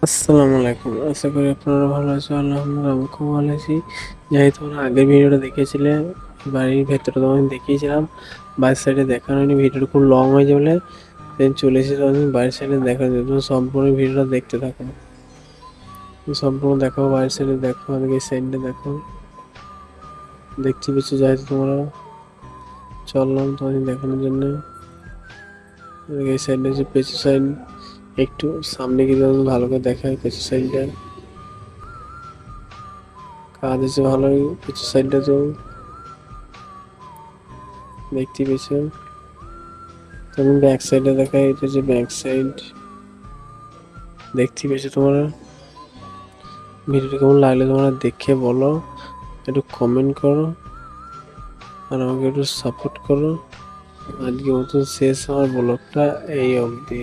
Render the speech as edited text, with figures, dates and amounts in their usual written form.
আসসালামু আলাইকুম। আশা করি আপনারা ভালো আছেন। আলহামদুলিল্লাহ আমি খুব ভালো আছি। যেহেতু তোমরা আগের ভিডিওটা দেখেছিলে, বাড়ির ভেতরে তোমাকে দেখিয়েছিলাম, বাইরের সাইডে দেখানো হয়নি, ভিডিওটা খুব লং হয়ে যাবে, দেন চলে এসেছিলাম আমি বাইরের সাইডে দেখার জন্য। তুমি সম্পূর্ণ ভিডিওটা দেখতে থাকো, সম্পূর্ণ দেখো, বাইরের সাইডে দেখো, আমাকে এই সাইডটা দেখো, দেখতে পেয়েছো। যেহেতু তোমরা চললাম তোমাকে দেখানোর জন্য। এই সাইডটা হচ্ছে পেছু সাইড, একটু সামনে গিয়ে আমি ভালো করে দেখাই পেছু সাইডটা। কাজ হচ্ছে ভালোই, পেছু সাইডটা তো দেখতে পেয়েছো। তুমি ব্যাক সাইডে দেখাই, এটা হচ্ছে ব্যাক সাইড, দেখতে পেয়েছো তোমরা। ভিডিওটা কেমন লাগলে তোমরা দেখে বলো, একটু কমেন্ট করো আর আমাকে একটু সাপোর্ট করো। আজকে মতো শেষ আমার ব্লগটা এই অবধি।